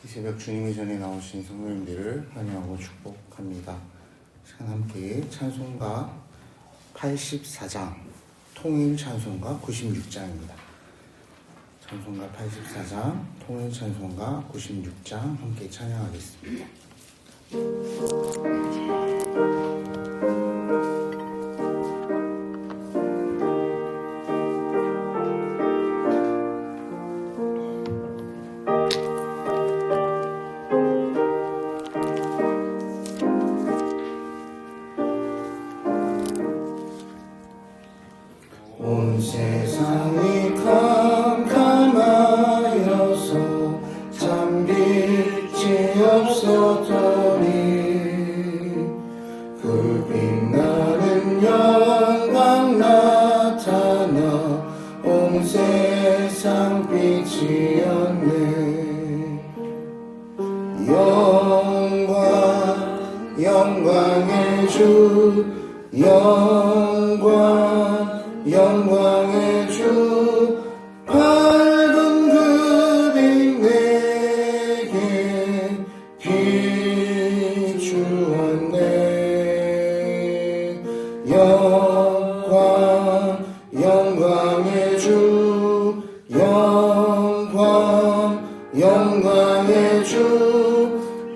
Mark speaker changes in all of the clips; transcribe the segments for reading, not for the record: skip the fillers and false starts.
Speaker 1: 새벽 주님의 전에 나오신 성도님들을 환영하고 축복합니다. 시간 함께 찬송가 84장, 통일 찬송가 96장입니다. 찬송가 84장, 통일 찬송가 96장 함께 찬양하겠습니다. 온 세상이 캄캄하여서 잠길지 없었더니 그 빛나는 영광 나타나 온 세상 빛이었네. 영광의 주, 영광의 주, 밝은 그 빛 내게 비추었네. 영광의 주, 영광의 주,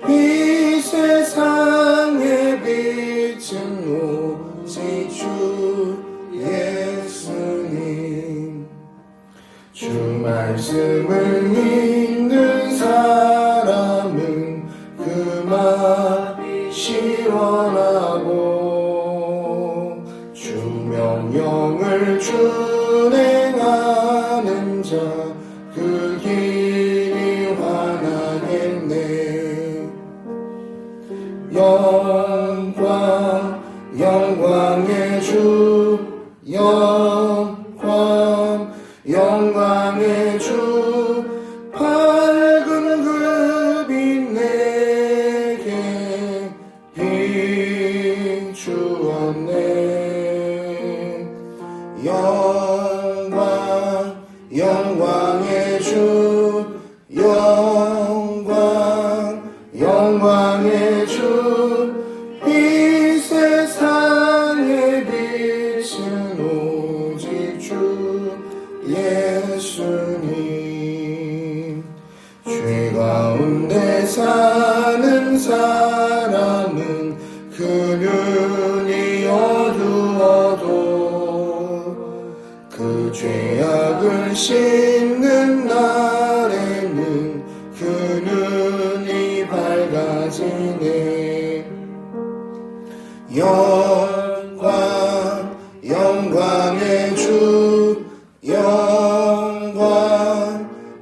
Speaker 1: 이 세상의 빛은 오직 주 예수님. 주 말씀을 믿는 사람은 그 마음이 시원하고 주 명령을 준행하는 자 그 길이 환하겠네. 영광의 주, 영광의 주, 밝은 그 빛 내게 비추었네. 영광의 주, 영광의 주, 이 세상의 빛은 오직 주 예수님. 죄 가운데 사는 사람은 그 눈이 어두워도 그 죄악을 씻는 날에는 그 눈이 밝아지네. 영광의 주,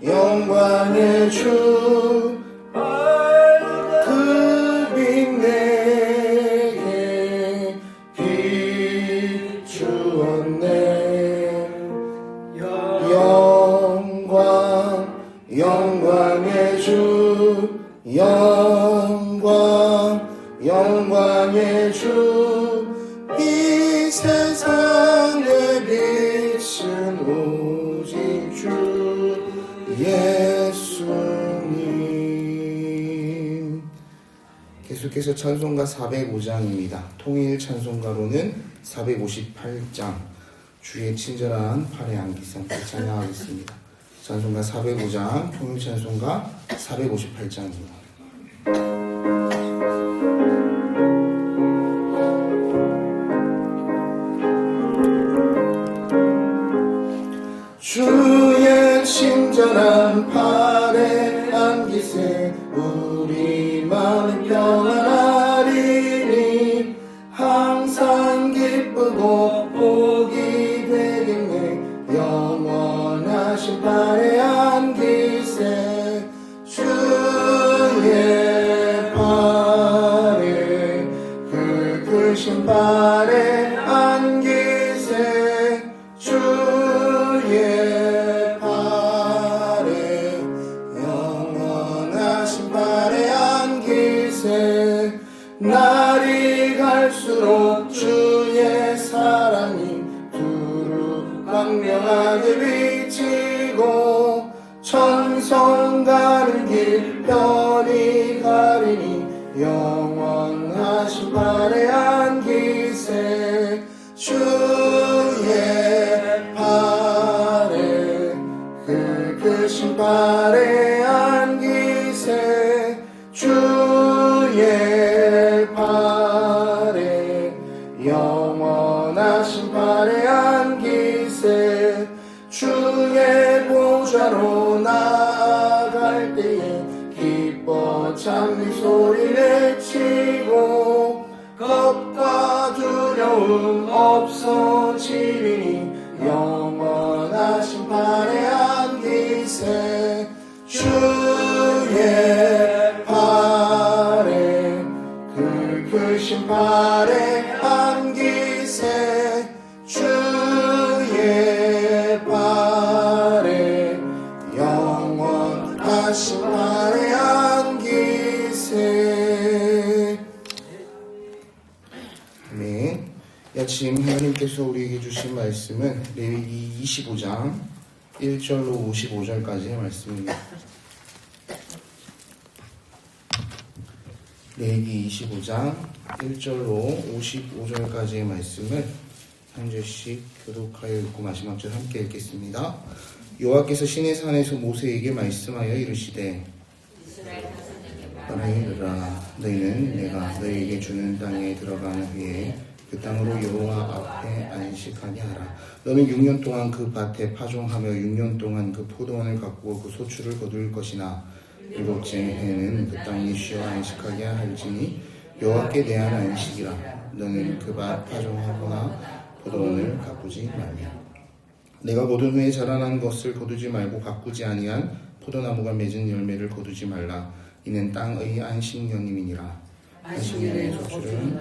Speaker 1: 영광의 주, 그 빛 내게 비추었네. 영광의 주, 영광의 주, 이 세상의 빛은 오직 주 예수님. 계속해서 찬송가 405장입니다. 통일 찬송가로는 458장, 주의 친절한 팔의 안기사 함께 찬양하겠습니다. 찬송가 405장, 통일 찬송가 458장입니다. 주의 친절한 팔에 안기세 우리 마음 평안하리니 항상 기쁘고 복이 되겠네. 영원하신 팔에 안기세 주의 팔에 그 크신 팔에 안기세 주의 팔에 영원하신 팔에 안기세. 날이 갈수록 주의 사랑이 두루 광명하게 비치고 천성 가는 길 편히 가리니 영원하신 발에 안기세 주의 발에 굵으신 발에 안기세 주의 발에 영원하신 발에 안기세 주의 보좌로 나아갈 때에 기뻐 찬미 소리 내치고 겁과 두려움 없어지리니 영원하신 발에 안기세 주의 발에 굵으신 발에 안기세 주의 발에 영원하신 발에 안기세. 아멘. 아침 하나님께서 우리에게 주신 말씀은 레위기 25장 1절로 55절까지의 말씀입니다. 레위기 25장 1절로 55절까지의 말씀을 한 절씩 교독하여 읽고 마지막 절 함께 읽겠습니다. 여호와께서 시내산에서 모세에게 말씀하여 이르시되 너희들아 너희는 내가 너희에게 주는 땅에 들어가는 후에 그 땅으로 여호와 앞에 안식하게 하라. 너는 6년 동안 그 밭에 파종하며 6년 동안 그 포도원을 가꾸어 그 소출을 거둘 것이나 일곱째 해에는 그 땅이 쉬어 안식하게 할지니 여호와께 대한 안식이라. 너는 그 밭 파종하거나 포도원을 가꾸지 말며 내가 거둔 후에 자라난 것을 거두지 말고 가꾸지 아니한 포도나무가 맺은 열매를 거두지 말라. 이는 땅의 안식년임이니라. 안식년의 소출은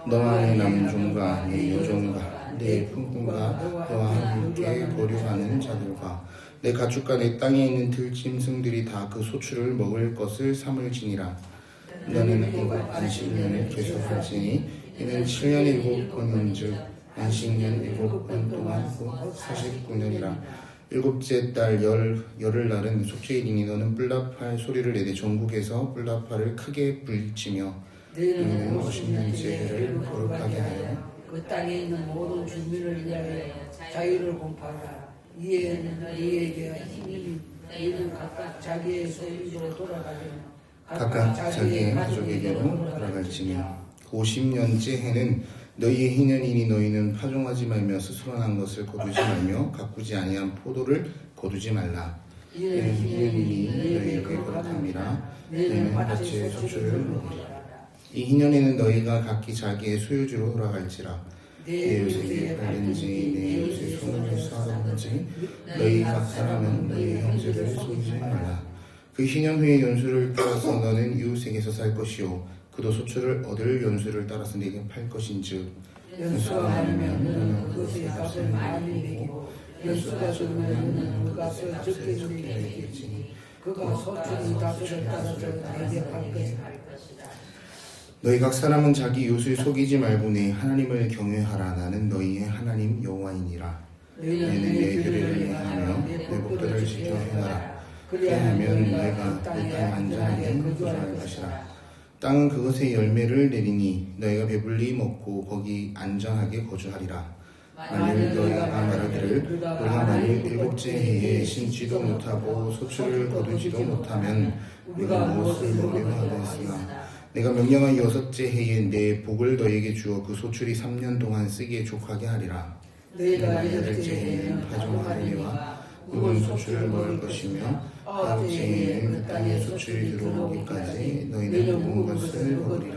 Speaker 1: 너와 내 남종과 내 여종과 내 품꾼과 너와 함께 거류하는 자들과 내 가축과 내 땅에 있는 들짐승들이 다 그 소출을 먹을 것을 삼을지니라. 너는 애굽 안식년을 계속할지니 이는 7년 7번인즉 안식년 7번 동안 49년이라. 일곱째 달 열흘날은 속죄일이니 너는 뿔나팔 소리를 내되 전국에서 뿔나팔을 크게 불지며 너희는 50년째를 거룩하게 하여
Speaker 2: 그 땅에 있는 모든 주민을 위하여 자유를 공포하라. 이에는 너희에게 힘이 너희는 각각 자기의 소유로 돌아가며
Speaker 1: 각각 자기의 가족에게로 돌아갈지며 50년째 해는 너희의 희년이니 너희는 파종하지 말며 스스로 난 것을 거두지 말며 가꾸지 아니한 포도를 거두지 말라. 이는 희년이니 너희에게 거룩함이라. 너희는 밭의 소출을 먹으리라. 이 희년에는 너희가 각기 자기의 소유지로 돌아갈지라. 내 요새에 팔든지 내 요새 손을 사든지 너희 각 사람은 너희 형제를 속이지 말라. 그 희년 후에 연수를 따라서 너는 이웃에게서 살 것이요 그도 소출을 얻을 연수를 따라서 내게 팔 것인즉 연수가 많으면 너는 그것의 값을 많이 매기고 연수가 적으면 너는 그 값을 적게 매기겠지니 그가 소출이 다수를 따라서 내게 팔 것이다. 너희 각 사람은 자기 이웃을 속이지 말고 내 하나님을 경외하라. 나는 너희의 하나님 여호와이니라. 너희는 내 규례를 행하며 내 법도를 지켜 행하라. 그리하면 너희가 그 땅 안전하게 거주할 것이라. 땅은 그것의 열매를 내리니 너희가 배불리 먹고 거기 안전하게 거주하리라. 만일 너희가 말하기를 우리가 만일 일곱째 해에 심지도 못하고 소출을 거두지도 못하면 우리가 무엇을 먹으려 하겠으나 내가 명령한 여섯째 해에 내 복을 너희에게 주어 그 소출이 3년 동안 쓰기에 족하게 하리라. 너희가 여덟째 해에는 파종하리니와 묵은 소출을 먹을 것이며 아홉째 해에는 그 땅에 소출이 들어오기까지 너희는 묵은 것을 먹으리라.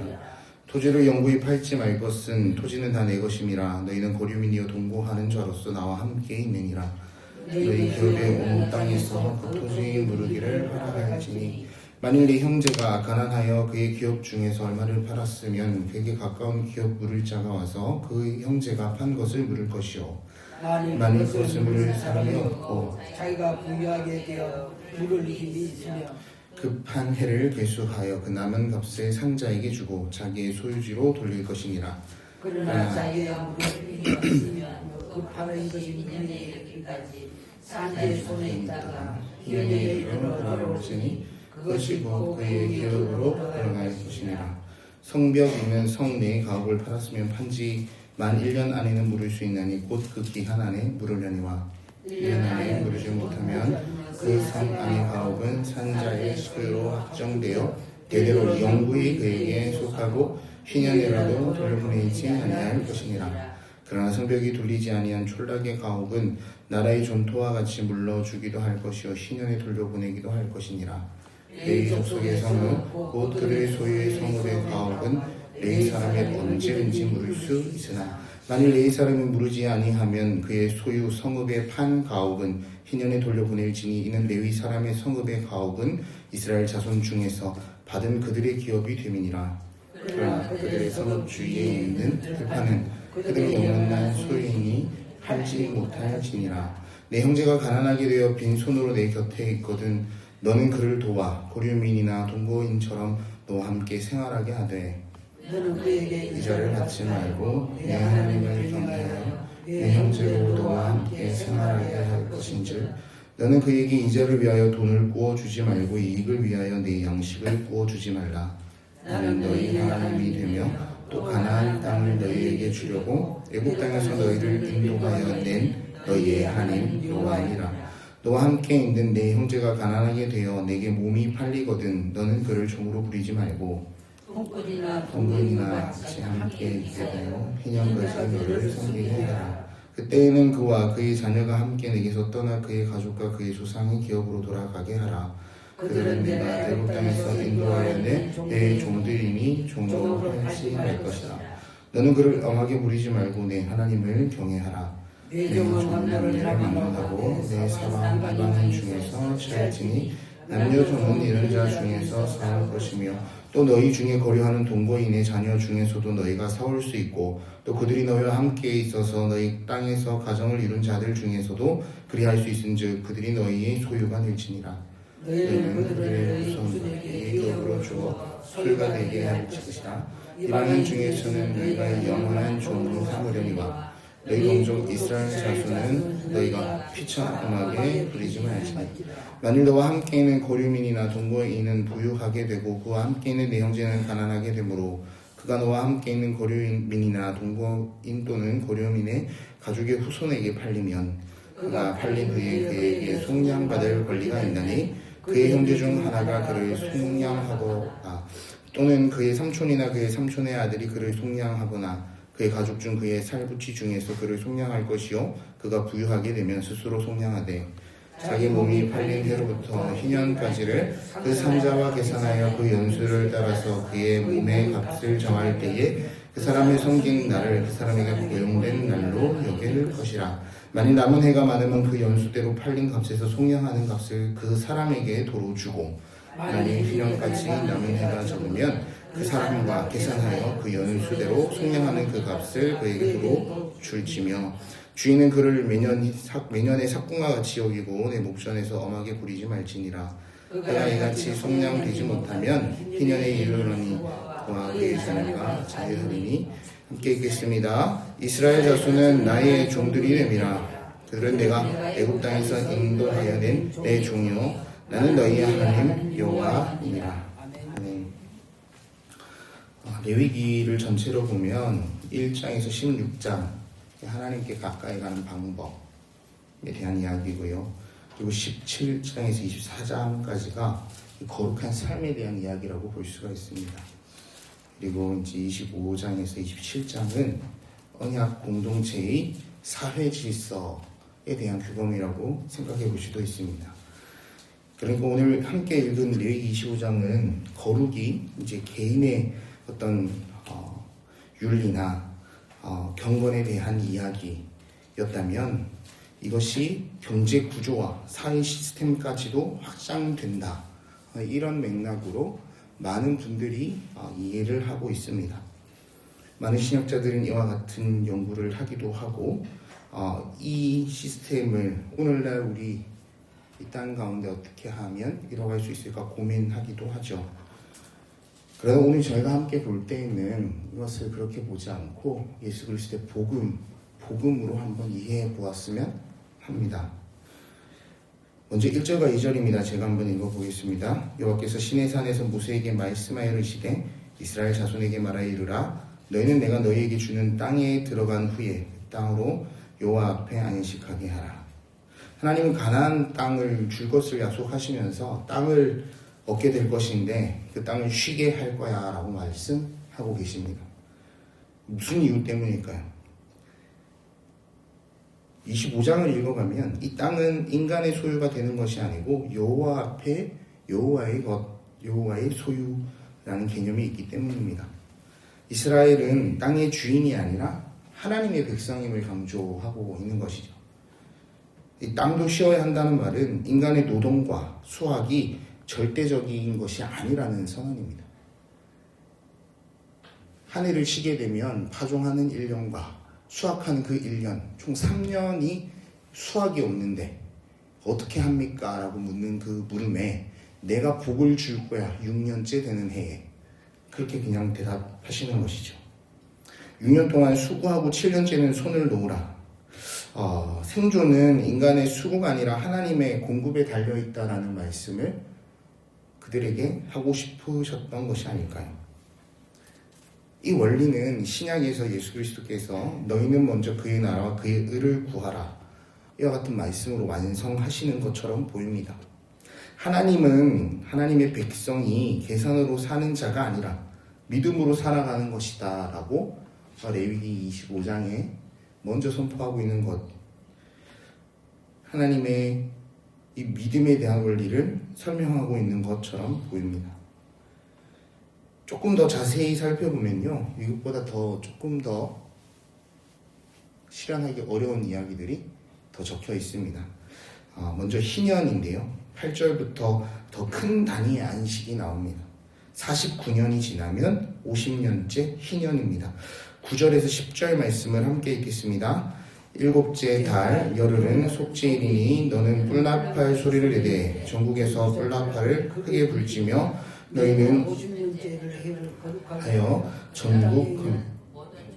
Speaker 1: 토지를 영구히 팔지 말 것은 토지는 다 내 것임이라. 너희는 거류민이여 동거하는 자로서 나와 함께 있느니라. 너희 기업의 온 땅에서 그 토지의 무르기를 허락할지니 만일 네 형제가 가난하여 그의 기업 중에서 얼마를 팔았으면 그에게 가까운 기업 물을 자가 와서 그 형제가 판 것을 물을 것이요 만일 그것을 물을 사람이 없고
Speaker 2: 자기가 부유하게 되어 물을 힘이 있으며
Speaker 1: 급한 해를 계수하여 그 남은 값을 상자에게 주고 자기의 소유지로 돌릴 것이니라.
Speaker 2: 그러나 자기의 물을 있으면 그 파는 것이 물이 되기까지 상대의 손에 있다가 희년에 이르러
Speaker 1: 돌아올지니 그것이 곧 그의 기업으로 돌아갈 것이니라. 성벽이면 성 내의 가옥을 팔았으면 판지 만 1년 안에는 물을 수 있나니 곧 그 기한 안에 물으려니와 1년 안에 물으지 못하면 그 성 안의 가옥은 산자의 소유로 확정되어 대대로 영구히 그에게 속하고 희년이라도 돌려보내지 아니할 것이니라. 그러나 성벽이 돌리지 아니한 촌락의 가옥은 나라의 전토와 같이 물러주기도 할 것이요 희년에 돌려보내기도 할 것이니라. 레위 족속의 성읍 곧 그들의 소유의 성읍의 가옥은 레위 사람의 언제든지 물을 수 있으나 만일 레위 사람이 물으지 아니하면 그의 소유 성읍의 판 가옥은 희년에 돌려보낼지니 이는 레위 사람의 성읍의 가옥은 이스라엘 자손 중에서 받은 그들의 기업이 됨이니라. 그러나 그들의 성읍 주위에 있는 들판은 그들의 영원한 소유이니 팔지 못할지니라. 내 형제가 가난하게 되어 빈손으로 내 곁에 있거든 너는 그를 도와 고류민이나 동거인처럼 너와 함께 생활하게 하되
Speaker 2: 너는 그에게
Speaker 1: 이자를 받지 말고 내 하나님을 경외하여 내 형제로 너와 함께 생활하게 할 것인즉 너는 그에게 이자를 위하여 돈을 구워주지 말고 이익을 위하여 내 양식을 구워주지 말라. 나는 너희 하나님이 되며 또 가나안 땅을 너희에게 주려고 애국 땅에서 너희를 인도하여 낸 너희의 하나님 여호와니라. 너와 함께 있는 내 형제가 가난하게 되어 내게 몸이 팔리거든 너는 그를 종으로 부리지 말고 동근이나 같이 함께 있게 되어 희년까지 너를 섬기게 하라. 그때에는 그와 그의 자녀가 함께 내게서 떠나 그의 가족과 그의 조상의 기업으로 돌아가게 하라. 그들은 내가 애국 땅에서 인도하여 내 종들이니 종으로 하지 말 것이다. 너는 그를 엄하게 부리지 말고 내 하나님을 경외하라. 내 종들을 만나고 내 사방 이방인 중에서 취할지니 남녀종은 이런 자 중에서 사올 것이며 또 너희 중에 거류하는 동거인의 자녀 중에서도 너희가 사올 수 있고 또 그들이 너희와 함께 있어서 너희 땅에서 가정을 이룬 자들 중에서도 그리할 수 있은즉 그들이 너희의 소유가 될지니라. 너희는 그들의 후손에게 기업으로 주어 소유가 되게 할 것이다. 이방인 중에서는 너희가 영원한 종으로 삼으려니와 너희 동족 이스라엘 자손은 너희가 피처음하게 부리지 말지니 만일 너와 함께 있는 고류민이나 동거인은 부유하게 되고 그와 함께 있는 내 형제는 가난하게 되므로 그가 너와 함께 있는 고류민이나 동거인 또는 고류민의 가족의 후손에게 팔리면 그가 팔린 후에 그에게 속량받을 권리가 있나니 그의 형제 중 하나가 그를 속량하거나 또는 그의 삼촌이나 그의 삼촌의 아들이 그를 속량하거나 그의 가족 중 그의 살부치 중에서 그를 속량할 것이요 그가 부유하게 되면 스스로 속량하되 자기 몸이 팔린 해로부터 희년까지를 그 산자와 계산하여 그 연수를 따라서 그의 몸의 값을 정할 때에 그 사람의 섬긴 날을 그 사람에게 고용된 날로 여길 것이라. 만일 남은 해가 많으면 그 연수대로 팔린 값에서 속량하는 값을 그 사람에게 도로 주고 만일 희년까지 남은 해가 적으면 그 사람과 계산하여 그 연수대로 속량하는 그 값을 그에게 도로 줄지며 주인은 그를 매년의 삭궁과 같이 여기고 내 목전에서 엄하게 부리지 말지니라. 그가 이같이 속량되지 못하면 희년에 이르러니 그와 그의 자녀가 자유하리니 함께 읽겠습니다. 이스라엘 자손은 나의 종들이 됨이라. 그들은 내가 애국 땅에서 인도하여 낸 내 종이요 나는 너희의 하나님 여호와이니라. 아멘. 레위기를 전체로 보면 1장에서 16장 하나님께 가까이 가는 방법에 대한 이야기고요. 그리고 17장에서 24장까지가 거룩한 삶에 대한 이야기라고 볼 수가 있습니다. 그리고 이제 25장에서 27장은 언약 공동체의 사회 질서에 대한 규범이라고 생각해 볼 수도 있습니다. 그러니까 오늘 함께 읽은 레위기 25장은 거룩이 이제 개인의 어떤 윤리나 경건에 대한 이야기였다면 이것이 경제 구조와 사회 시스템까지도 확장된다. 이런 맥락으로 많은 분들이 이해를 하고 있습니다. 많은 신학자들은 이와 같은 연구를 하기도 하고 이 시스템을 오늘날 우리 이 땅 가운데 어떻게 하면 이뤄갈 수 있을까 고민하기도 하죠. 그래서 오늘 저희가 함께 볼 때에는 이것을 그렇게 보지 않고 예수 그리스도의 복음으로 한번 이해해 보았으면 합니다. 먼저 1절과 2절입니다. 제가 한번 읽어보겠습니다. 여호와께서 시내산에서 모세에게 말씀하여 이르시되 이스라엘 자손에게 말하여 이르라 너희는 내가 너희에게 주는 땅에 들어간 후에 땅으로 여호와 앞에 안식하게 하라. 하나님은 가나안 땅을 줄 것을 약속하시면서 땅을 얻게 될 것인데 그 땅을 쉬게 할 거야 라고 말씀하고 계십니다. 무슨 이유 때문일까요? 25장을 읽어가면 이 땅은 인간의 소유가 되는 것이 아니고 여호와 앞에 여호와의 소유라는 개념이 있기 때문입니다. 이스라엘은 땅의 주인이 아니라 하나님의 백성임을 강조하고 있는 것이죠. 이 땅도 쉬어야 한다는 말은 인간의 노동과 수확이 절대적인 것이 아니라는 선언입니다. 한 해를 쉬게 되면 파종하는 1년과 수확하는 그 1년, 총 3년이 수확이 없는데 어떻게 합니까? 라고 묻는 그 물음에 내가 복을 줄 거야 6년째 되는 해에 그렇게 그냥 대답하시는 것이죠. 6년 동안 수고하고 7년째는 손을 놓으라. 생존은 인간의 수고가 아니라 하나님의 공급에 달려있다라는 말씀을 그들에게 하고 싶으셨던 것이 아닐까요? 이 원리는 신약에서 예수 그리스도께서 너희는 먼저 그의 나라와 그의 의를 구하라 이와 같은 말씀으로 완성하시는 것처럼 보입니다. 하나님은 하나님의 백성이 계산으로 사는 자가 아니라 믿음으로 살아가는 것이다 라고 레위기 25장에 먼저 선포하고 있는 것, 하나님의 이 믿음에 대한 원리를 설명하고 있는 것처럼 보입니다. 조금 더 자세히 살펴보면요, 이것보다 조금 더 실현하기 어려운 이야기들이 더 적혀 있습니다. 먼저 희년인데요, 8절부터 더 큰 단위의 안식이 나옵니다. 49년이 지나면 50년째 희년입니다. 9절에서 10절 말씀을 함께 읽겠습니다. 일곱째 달 열흘은 속죄일이니 너는 뿔나팔 소리를 내되 전국에서 뿔나팔을 크게 불지며 너희는
Speaker 2: 50년째를
Speaker 1: 하여 전국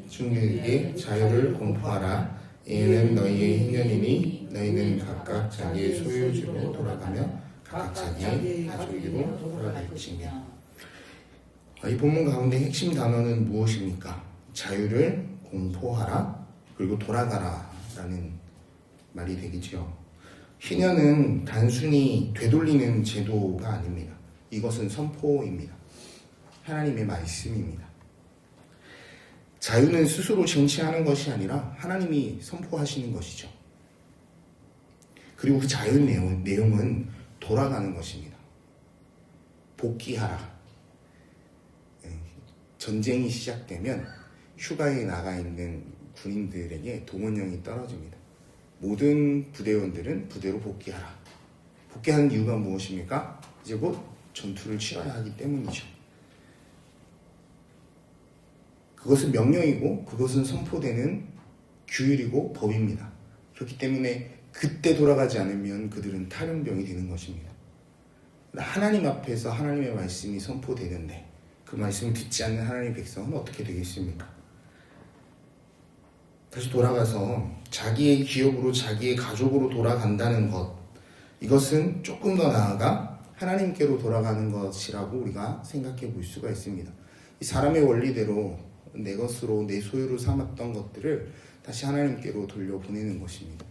Speaker 1: 중에게 자유를 공포하라. 이는 너희의 희년이니 너희는 각각 자기의 소유지로 돌아가며 각각 자기의 가족으로 돌아갈지며. 이 본문 가운데 핵심 단어는 무엇입니까? 자유를 공포하라 그리고 돌아가라 라는 말이 되겠죠. 희년은 단순히 되돌리는 제도가 아닙니다. 이것은 선포입니다. 하나님의 말씀입니다. 자유는 스스로 쟁취하는 것이 아니라 하나님이 선포하시는 것이죠. 그리고 그 자유 내용은 돌아가는 것입니다. 복귀하라. 전쟁이 시작되면 휴가에 나가 있는 군인들에게 동원령이 떨어집니다. 모든 부대원들은 부대로 복귀하라. 복귀하는 이유가 무엇입니까? 이제 곧 전투를 치러야 하기 때문이죠. 그것은 명령이고 그것은 선포되는 규율이고 법입니다. 그렇기 때문에 그때 돌아가지 않으면 그들은 탈영병이 되는 것입니다. 하나님 앞에서 하나님의 말씀이 선포되는데 그 말씀을 듣지 않는 하나님의 백성은 어떻게 되겠습니까? 다시 돌아가서 자기의 기업으로 자기의 가족으로 돌아간다는 것, 이것은 조금 더 나아가 하나님께로 돌아가는 것이라고 우리가 생각해 볼 수가 있습니다. 이 사람의 원리대로 내 것으로 내 소유로 삼았던 것들을 다시 하나님께로 돌려보내는 것입니다.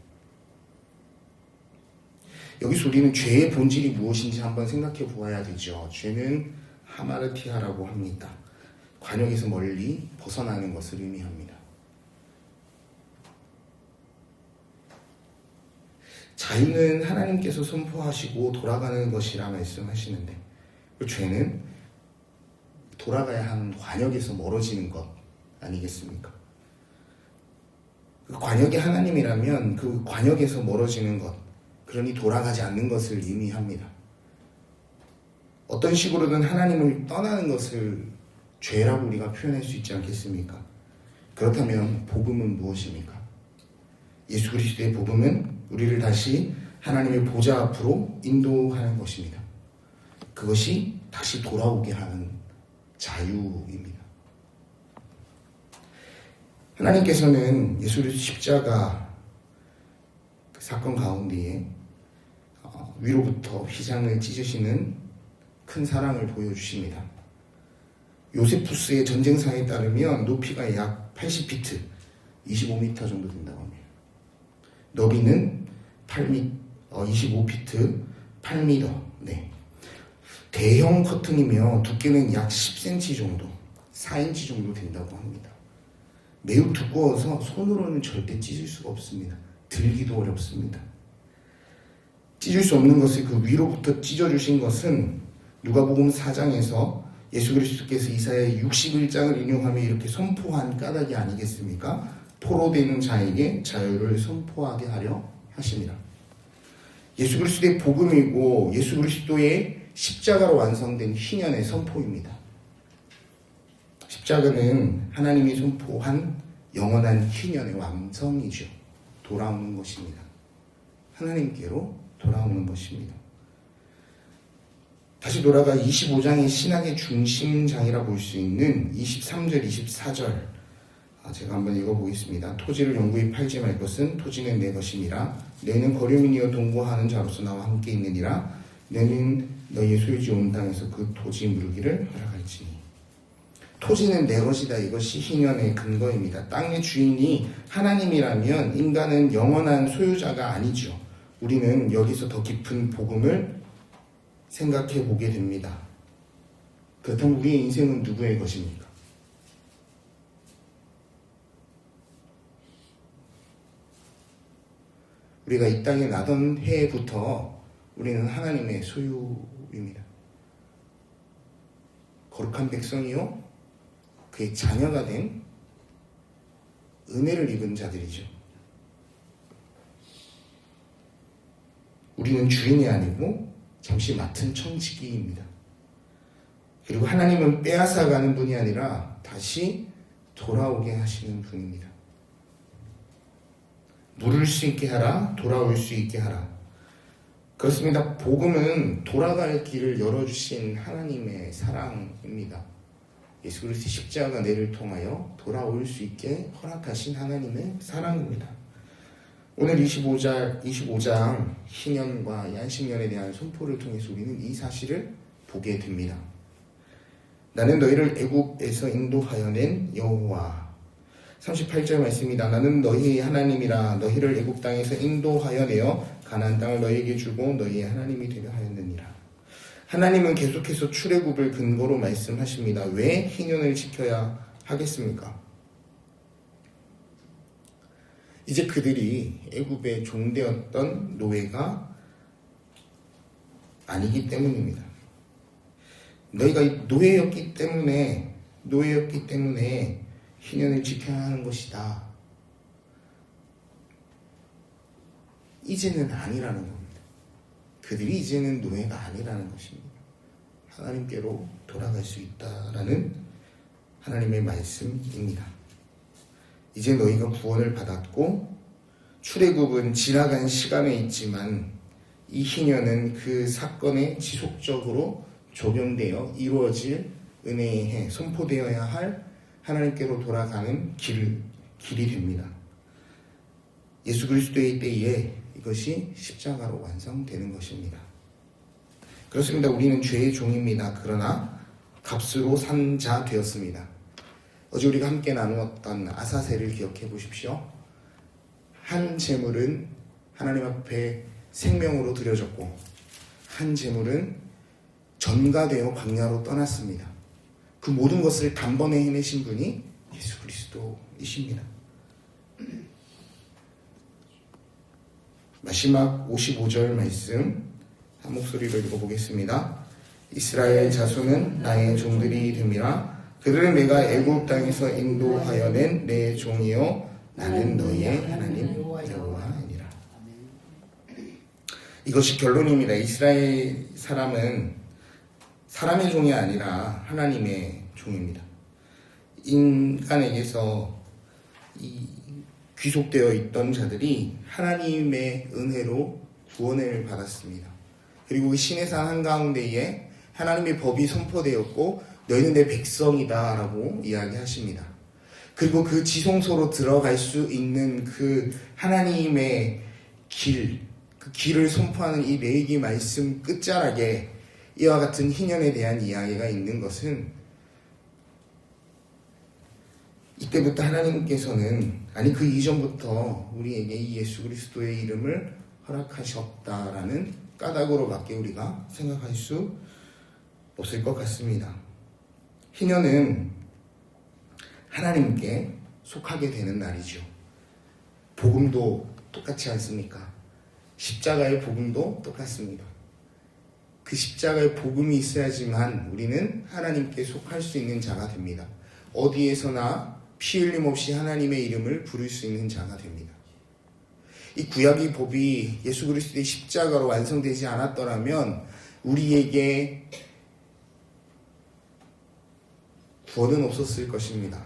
Speaker 1: 여기서 우리는 죄의 본질이 무엇인지 한번 생각해 보아야 되죠. 죄는 하마르티아라고 합니다. 관역에서 멀리 벗어나는 것을 의미합니다. 자유는 하나님께서 선포하시고 돌아가는 것이라 말씀하시는데 그 죄는 돌아가야 하는 관역에서 멀어지는 것 아니겠습니까? 그 관역이 하나님이라면 그 관역에서 멀어지는 것, 그러니 돌아가지 않는 것을 의미합니다. 어떤 식으로든 하나님을 떠나는 것을 죄라고 우리가 표현할 수 있지 않겠습니까? 그렇다면 복음은 무엇입니까? 예수 그리스도의 복음은 우리를 다시 하나님의 보좌 앞으로 인도하는 것입니다. 그것이 다시 돌아오게 하는 자유입니다. 하나님께서는 예수 그리스도 십자가 그 사건 가운데에 위로부터 휘장을 찢으시는 큰 사랑을 보여주십니다. 요세푸스의 전쟁사에 따르면 높이가 약 80피트, 25m 정도 된다고 합니다. 너비는 25피트, 8m. 네. 대형 커튼이며 두께는 약 10cm 정도, 4인치 정도 된다고 합니다. 매우 두꺼워서 손으로는 절대 찢을 수가 없습니다. 들기도 어렵습니다. 찢을 수 없는 것을 그 위로부터 찢어주신 것은 누가복음 4장에서 예수 그리스도께서 이사야 61장을 인용하며 이렇게 선포한 까닭이 아니겠습니까? 포로되는 자에게 자유를 선포하게 하려 하십니다. 예수 그리스도의 복음이고 예수 그리스도의 십자가로 완성된 희년의 선포입니다. 십자가는 하나님이 선포한 영원한 희년의 완성이죠. 돌아오는 것입니다. 하나님께로 돌아오는 것입니다. 다시 돌아가 25장의 신학의 중심장이라 볼 수 있는 23절, 24절 제가 한번 읽어보겠습니다. 토지를 영구히 팔지 말 것은 토지는 내 것이니라. 너희는 거류민이여 동거하는 자로서 나와 함께 있느니라. 너희는 너희의 소유지 온 땅에서 그 토지 물기를 허락할지니. 토지는 내 것이다. 이것이 희년의 근거입니다. 땅의 주인이 하나님이라면 인간은 영원한 소유자가 아니죠. 우리는 여기서 더 깊은 복음을 생각해 보게 됩니다. 그렇다면 우리의 인생은 누구의 것입니까? 우리가 이 땅에 나던 해부터 우리는 하나님의 소유입니다. 거룩한 백성이요 그의 자녀가 된 은혜를 입은 자들이죠. 우리는 주인이 아니고 잠시 맡은 청지기입니다. 그리고 하나님은 빼앗아가는 분이 아니라 다시 돌아오게 하시는 분입니다. 물을 수 있게 하라, 돌아올 수 있게 하라. 그렇습니다. 복음은 돌아갈 길을 열어주신 하나님의 사랑입니다. 예수 그리스도의 십자가 내를 통하여 돌아올 수 있게 허락하신 하나님의 사랑입니다. 오늘 25장 희년과 양식년에 대한 선포를 통해서 우리는 이 사실을 보게 됩니다. 나는 너희를 애굽에서 인도하여 낸 여호와. 38절 말씀입니다. 나는 너희의 하나님이라. 너희를 애굽 땅에서 인도하여 내어 가나안 땅을 너희에게 주고 너희의 하나님이 되려 하였느니라. 하나님은 계속해서 출애굽을 근거로 말씀하십니다. 왜 희년을 지켜야 하겠습니까? 이제 그들이 애굽의 종되었던 노예가 아니기 때문입니다. 너희가 노예였기 때문에 희년을 지켜야 하는 것이다. 이제는 아니라는 겁니다. 그들이 이제는 노예가 아니라는 것입니다. 하나님께로 돌아갈 수 있다라는 하나님의 말씀입니다. 이제 너희가 구원을 받았고 출애굽은 지나간 시간에 있지만 이 희년은 그 사건에 지속적으로 적용되어 이루어질 은혜의 해, 선포되어야 할 하나님께로 돌아가는 길이 됩니다. 예수 그리스도의 때에 이것이 십자가로 완성되는 것입니다. 그렇습니다. 우리는 죄의 종입니다. 그러나 값으로 산 자 되었습니다. 어제 우리가 함께 나누었던 아사셀을 기억해 보십시오. 한 제물은 하나님 앞에 생명으로 드려졌고 한 제물은 전가되어 광야로 떠났습니다. 그 모든 것을 단번에 해내신 분이 예수 그리스도이십니다. 마지막 55절 말씀 한 목소리로 읽어보겠습니다. 이스라엘 자손은 나의 종들이 됨이라. 그들은 내가 애굽 땅에서 인도하여 낸 내 종이요 나는 너희의 하나님 여호와니라. 이것이 결론입니다. 이스라엘 사람은 사람의 종이 아니라 하나님의 종입니다. 인간에게서 귀속되어 있던 자들이 하나님의 은혜로 구원을 받았습니다. 그리고 그 시내산 한가운데에 하나님의 법이 선포되었고 너희는 내 백성이다 라고 이야기하십니다. 그리고 그 지성소로 들어갈 수 있는 그 하나님의 길, 그 길을 선포하는 이 레위기 말씀 끝자락에 이와 같은 희년에 대한 이야기가 있는 것은 이때부터 하나님께서는 그 이전부터 우리에게 이 예수 그리스도의 이름을 허락하셨다라는 까닭으로밖에 우리가 생각할 수 없을 것 같습니다. 희년은 하나님께 속하게 되는 날이죠. 복음도 똑같지 않습니까? 십자가의 복음도 똑같습니다. 그 십자가의 복음이 있어야지만 우리는 하나님께 속할 수 있는 자가 됩니다. 어디에서나 피 흘림 없이 하나님의 이름을 부를 수 있는 자가 됩니다. 이 구약의 법이 예수 그리스도의 십자가로 완성되지 않았더라면 우리에게 구원은 없었을 것입니다.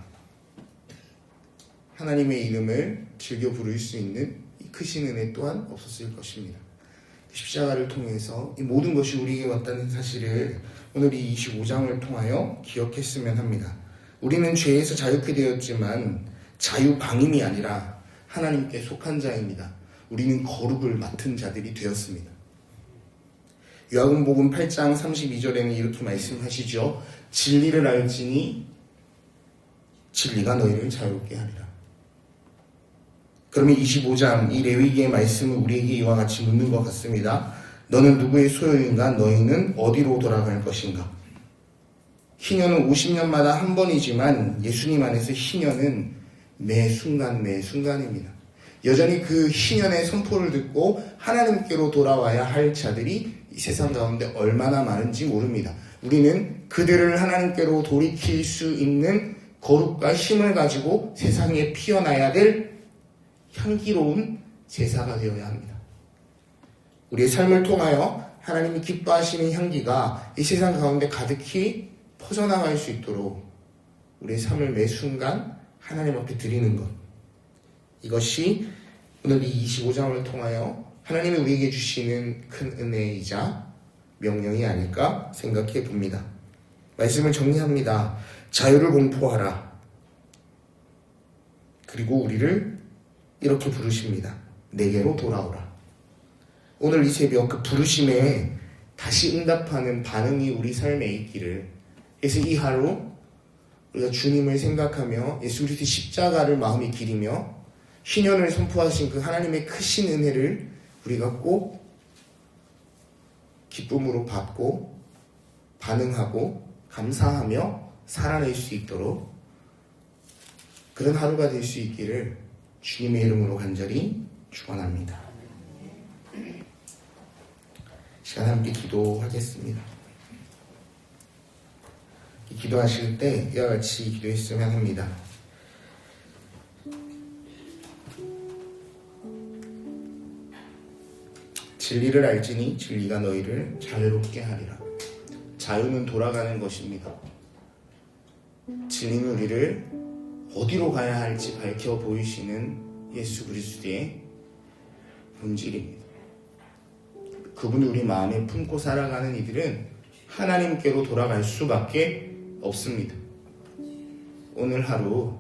Speaker 1: 하나님의 이름을 즐겨 부를 수 있는 이 크신 은혜 또한 없었을 것입니다. 십자가를 통해서 이 모든 것이 우리에게 왔다는 사실을 오늘 이 25장을 통하여 기억했으면 합니다. 우리는 죄에서 자유케 되었지만 자유방임이 아니라 하나님께 속한 자입니다. 우리는 거룩을 맡은 자들이 되었습니다. 요한복음 8장 32절에는 이렇게 말씀하시죠. 진리를 알지니 진리가 너희를 자유롭게 하리라. 그러면 25장 이 레위기의 말씀은 우리에게 이와 같이 묻는 것 같습니다. 너는 누구의 소유인가? 너희는 어디로 돌아갈 것인가? 희년은 50년마다 한 번이지만 예수님 안에서 희년은 매 순간 매 순간입니다. 여전히 그 희년의 선포를 듣고 하나님께로 돌아와야 할 자들이 이 세상 가운데 얼마나 많은지 모릅니다. 우리는 그들을 하나님께로 돌이킬 수 있는 거룩과 힘을 가지고 세상에 피어나야 될 향기로운 제사가 되어야 합니다. 우리의 삶을 통하여 하나님이 기뻐하시는 향기가 이 세상 가운데 가득히 퍼져나갈 수 있도록 우리의 삶을 매 순간 하나님 앞에 드리는 것, 이것이 오늘 이 25장을 통하여 하나님이 우리에게 주시는 큰 은혜이자 명령이 아닐까 생각해 봅니다. 말씀을 정리합니다. 자유를 공포하라. 그리고 우리를 이렇게 부르십니다. 내게로 돌아오라. 오늘 이 새벽 그 부르심에 다시 응답하는 반응이 우리 삶에 있기를, 그래서 이 하루 우리가 주님을 생각하며 예수 그리스도의 십자가를 마음에 기리며 희년을 선포하신 그 하나님의 크신 은혜를 우리가 꼭 기쁨으로 받고 반응하고 감사하며 살아낼 수 있도록 그런 하루가 될 수 있기를 주님의 이름으로 간절히 축원합니다. 시간 함께 기도하겠습니다. 기도하실 때 이와 같이 기도했으면 합니다. 진리를 알지니 진리가 너희를 자유롭게 하리라. 자유는 돌아가는 것입니다. 진리는 우리를 어디로 가야 할지 밝혀 보이시는 예수 그리스도의 본질입니다. 그분을 우리 마음에 품고 살아가는 이들은 하나님께로 돌아갈 수밖에 없습니다. 오늘 하루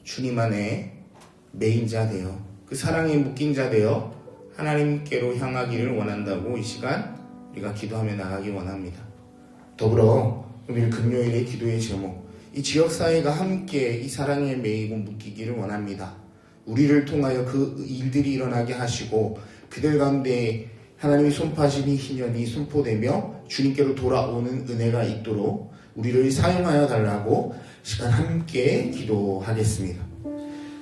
Speaker 1: 주님 안에 매인 자 되어 그 사랑에 묶인 자 되어 하나님께로 향하기를 원한다고 이 시간 우리가 기도하며 나가기 원합니다. 더불어 오늘 금요일의 기도의 제목, 이 지역사회가 함께 이 사랑에 매이고 묶이기를 원합니다. 우리를 통하여 그 일들이 일어나게 하시고 그들 가운데 하나님이 선포하신 이 희년이 선포되며 주님께로 돌아오는 은혜가 있도록 우리를 사용하여 달라고 시간 함께 기도하겠습니다.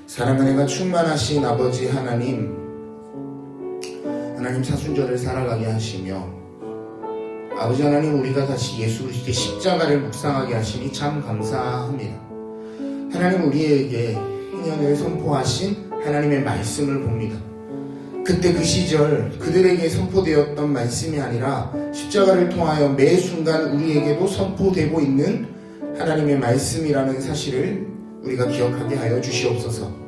Speaker 1: 사랑 은혜가 충만하신 아버지 하나님 사순절을 살아가게 하시며 아버지 하나님, 우리가 다시 예수 그리스도의 십자가를 묵상하게 하시니 참 감사합니다. 하나님, 우리에게 희년을 선포하신 하나님의 말씀을 봅니다. 그때 그 시절 그들에게 선포되었던 말씀이 아니라 십자가를 통하여 매 순간 우리에게도 선포되고 있는 하나님의 말씀이라는 사실을 우리가 기억하게 하여 주시옵소서.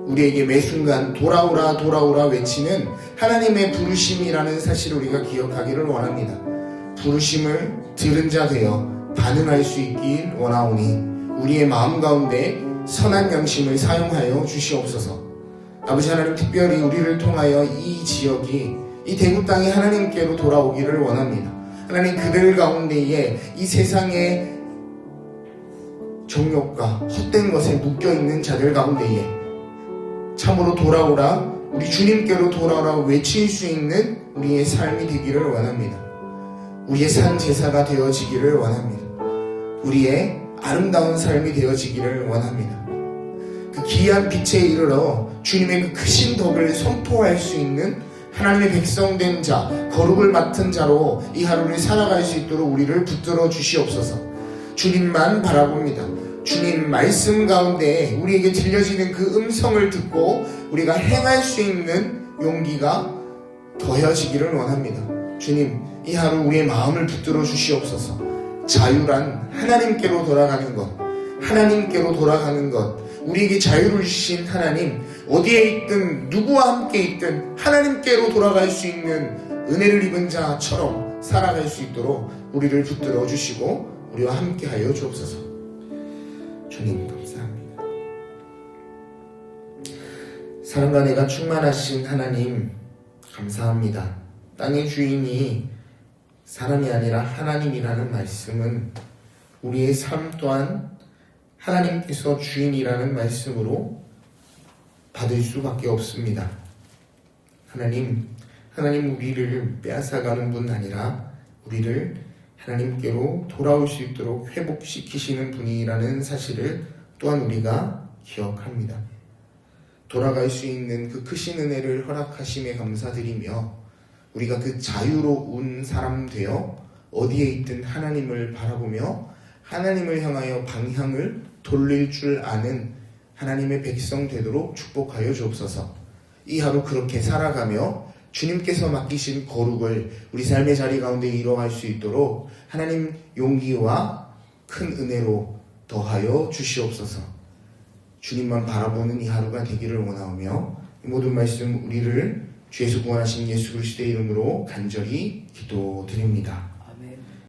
Speaker 1: 우리에게 매 순간 돌아오라 돌아오라 외치는 하나님의 부르심이라는 사실을 우리가 기억하기를 원합니다. 부르심을 들은 자 되어 반응할 수 있길 원하오니 우리의 마음 가운데 선한 양심을 사용하여 주시옵소서. 아버지 하나님, 특별히 우리를 통하여 이 지역이 이 대구 땅이 하나님께로 돌아오기를 원합니다. 하나님, 그들 가운데에 이 세상의 정욕과 헛된 것에 묶여있는 자들 가운데에 참으로 돌아오라, 우리 주님께로 돌아오라 외칠 수 있는 우리의 삶이 되기를 원합니다. 우리의 산 제사가 되어지기를 원합니다. 우리의 아름다운 삶이 되어지기를 원합니다. 그 귀한 빛에 이르러 주님의 그 크신 덕을 선포할 수 있는 하나님의 백성된 자, 거룩을 맡은 자로 이 하루를 살아갈 수 있도록 우리를 붙들어 주시옵소서. 주님만 바라봅니다. 주님 말씀 가운데 우리에게 들려지는 그 음성을 듣고 우리가 행할 수 있는 용기가 더해지기를 원합니다. 주님, 이 하루 우리의 마음을 붙들어 주시옵소서. 자유란 하나님께로 돌아가는 것, 하나님께로 돌아가는 것, 우리에게 자유를 주신 하나님, 어디에 있든 누구와 함께 있든 하나님께로 돌아갈 수 있는 은혜를 입은 자처럼 살아갈 수 있도록 우리를 붙들어 주시고 우리와 함께 하여 주옵소서. 주님 감사합니다. 사랑과 내가 충만하신 하나님 감사합니다. 땅의 주인이 사람이 아니라 하나님이라는 말씀은 우리의 삶 또한 하나님께서 주인이라는 말씀으로 받을 수밖에 없습니다. 하나님 우리를 빼앗아가는 분 아니라 우리를 하나님께로 돌아올 수 있도록 회복시키시는 분이라는 사실을 또한 우리가 기억합니다. 돌아갈 수 있는 그 크신 은혜를 허락하심에 감사드리며 우리가 그 자유로운 사람 되어 어디에 있든 하나님을 바라보며 하나님을 향하여 방향을 돌릴 줄 아는 하나님의 백성 되도록 축복하여 주옵소서. 이 하루 그렇게 살아가며 주님께서 맡기신 거룩을 우리 삶의 자리 가운데 이뤄갈 수 있도록 하나님 용기와 큰 은혜로 더하여 주시옵소서. 주님만 바라보는 이 하루가 되기를 원하오며 이 모든 말씀 우리를 주에서 구원하신 예수 그리스도의 이름으로 간절히 기도드립니다.